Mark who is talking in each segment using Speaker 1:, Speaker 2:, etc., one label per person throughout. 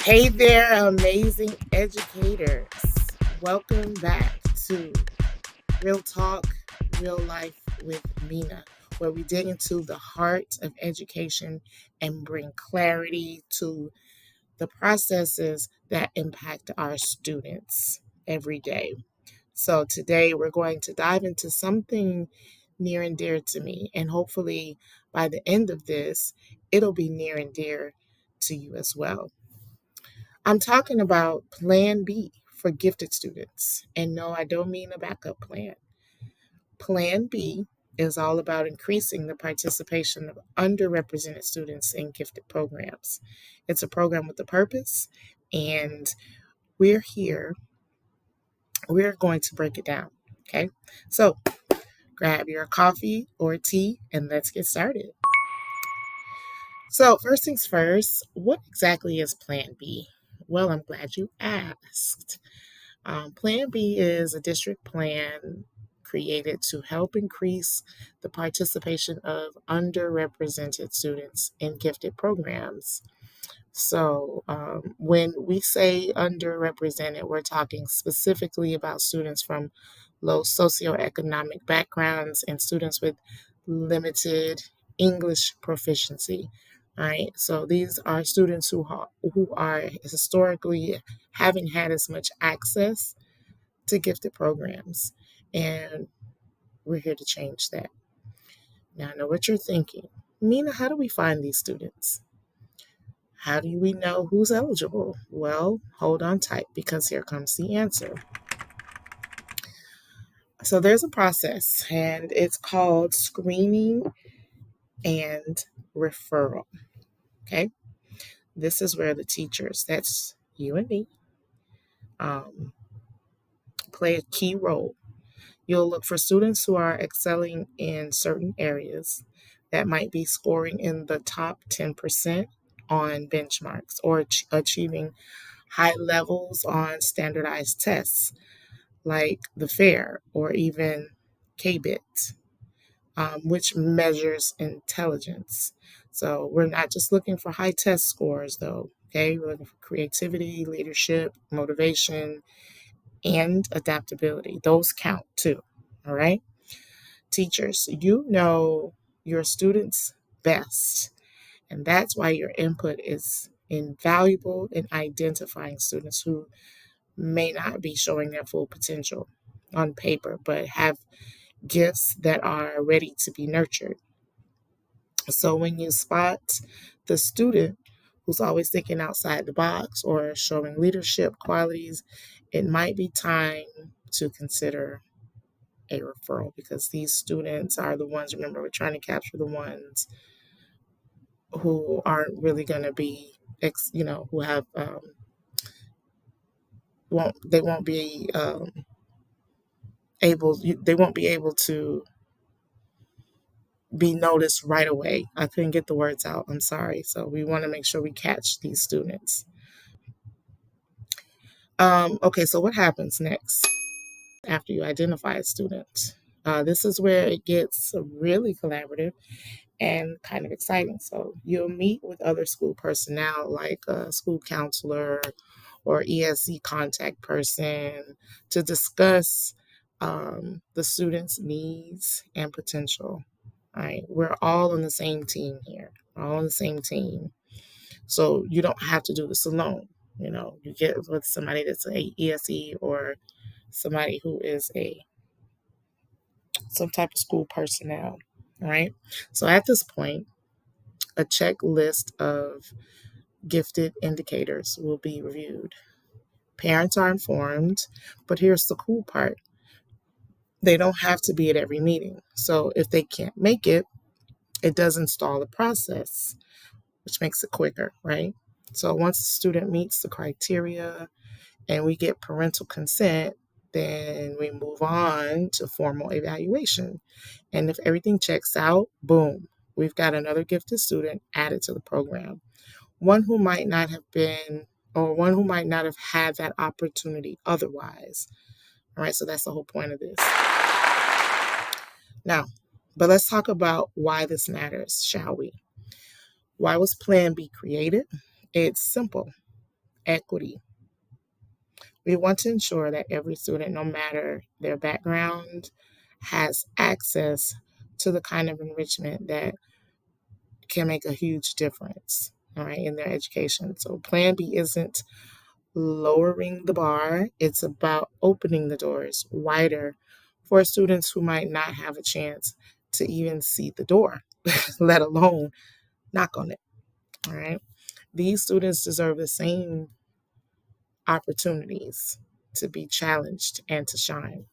Speaker 1: Hey there, amazing educators. Welcome back to Real Talk, Real Life with Mina, where we dig into the heart of education and bring clarity to the processes that impact our students every day. So, today we're going to dive into something near and dear to me, and hopefully by the end of this, it'll be near and dear to you as well. I'm talking about Plan B for gifted students. And no, I don't mean a backup plan. Plan B is all about increasing the participation of underrepresented students in gifted programs. It's a program with a purpose, and we're here. We're going to break it down. Okay. So grab your coffee or tea and let's get started. So, first things first, what exactly is Plan B? Well, I'm glad you asked. Plan B is a district plan created to help increase the participation of underrepresented students in gifted programs. So, when we say underrepresented, we're talking specifically about students from low socioeconomic backgrounds and students with limited English proficiency. All right, so these are students who are historically haven't had as much access to gifted programs, and we're here to change that. Now, I know what you're thinking. Mina, how do we find these students? How do we know who's eligible? Well, hold on tight because here comes the answer. So there's a process and it's called screening and referral. Okay. This is where the teachers, that's you and me, um, play a key role. You'll look for students who are excelling in certain areas that might be scoring in the top 10% on benchmarks or achieving high levels on standardized tests like the FAIR or even KBIT, which measures intelligence. So we're not just looking for high test scores, though. Okay, we're looking for creativity, leadership, motivation, and adaptability. Those count too. All right, teachers, you know your students best, and that's why your input is invaluable in identifying students who may not be showing their full potential on paper, but have gifts that are ready to be nurtured. So when you spot the student who's always thinking outside the box or showing leadership qualities, it might be time to consider a referral because these students are the ones, remember, we're trying to capture the ones who aren't really going to be, who have, they won't be they won't be able to be noticed right away. I couldn't get the words out. I'm sorry. So we want to make sure we catch these students. Okay, so what happens next after you identify a student? This is where it gets really collaborative and kind of exciting. So you'll meet with other school personnel like a school counselor or ESC contact person to discuss the student's needs and potential. All right, we're all on the same team here, all on the same team. So you don't have to do this alone. You get with somebody that's a ESE or somebody who is some type of school personnel. All right. So at this point, a checklist of gifted indicators will be reviewed. Parents are informed, but here's the cool part. They don't have to be at every meeting. So if they can't make it, it doesn't stall the process, which makes it quicker, right? So once the student meets the criteria and we get parental consent, then we move on to formal evaluation. And if everything checks out, boom, we've got another gifted student added to the program. One who might not have been, or one who might not have had that opportunity otherwise. All right, so that's the whole point of this. Now, but let's talk about why this matters, shall we? Why was Plan B created? It's simple. equity. We want to ensure that every student, no matter their background, has access to the kind of enrichment that can make a huge difference, all right, in their education. So Plan B isn't lowering the bar, it's about opening the doors wider for students who might not have a chance to even see the door, let alone knock on it, all right? These students deserve the same opportunities to be challenged and to shine,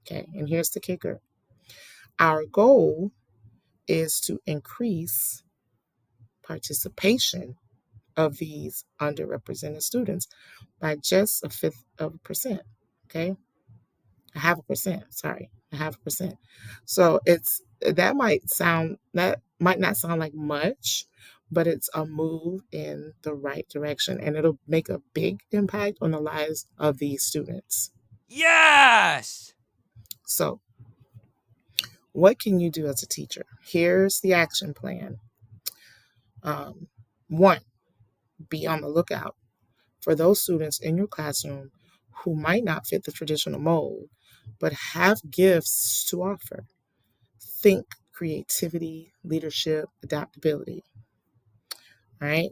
Speaker 1: okay? And here's the kicker. Our goal is to increase participation of these underrepresented students by just a fifth of a percent. Okay, a half a percent. Sorry, a half a percent. So that might not sound like much, but it's a move in the right direction, and it'll make a big impact on the lives of these students.
Speaker 2: Yes!
Speaker 1: So, what can you do as a teacher? Here's the action plan. One, be on the lookout for those students in your classroom who might not fit the traditional mold, but have gifts to offer. Think creativity, leadership, adaptability. All right.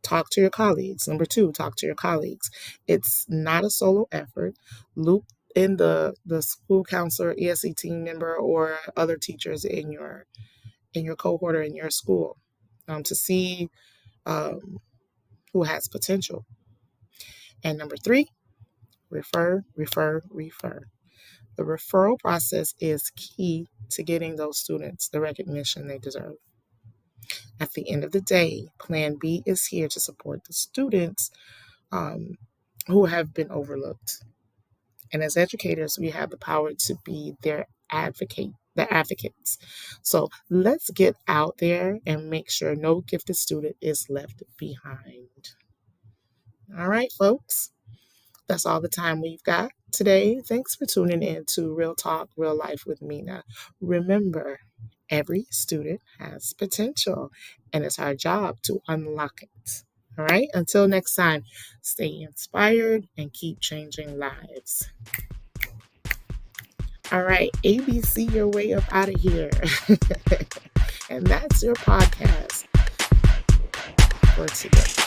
Speaker 1: Talk to your colleagues. Number two, talk to your colleagues. It's not a solo effort. Loop in the school counselor, ESE team member, or other teachers in your cohort or in your school to see um, who has potential. And number three, refer, refer, refer. The referral process is key to getting those students the recognition they deserve. At the end of the day, Plan B is here to support the students um, who have been overlooked. And as educators, we have the power to be their the advocates. So let's get out there and make sure no gifted student is left behind. All right, folks. That's all the time we've got today. Thanks for tuning in to Real Talk, Real Life with Mina. Remember, every student has potential, and it's our job to unlock it. All right, until next time, stay inspired and keep changing lives. All right, ABC your way up out of here. And that's your podcast for today.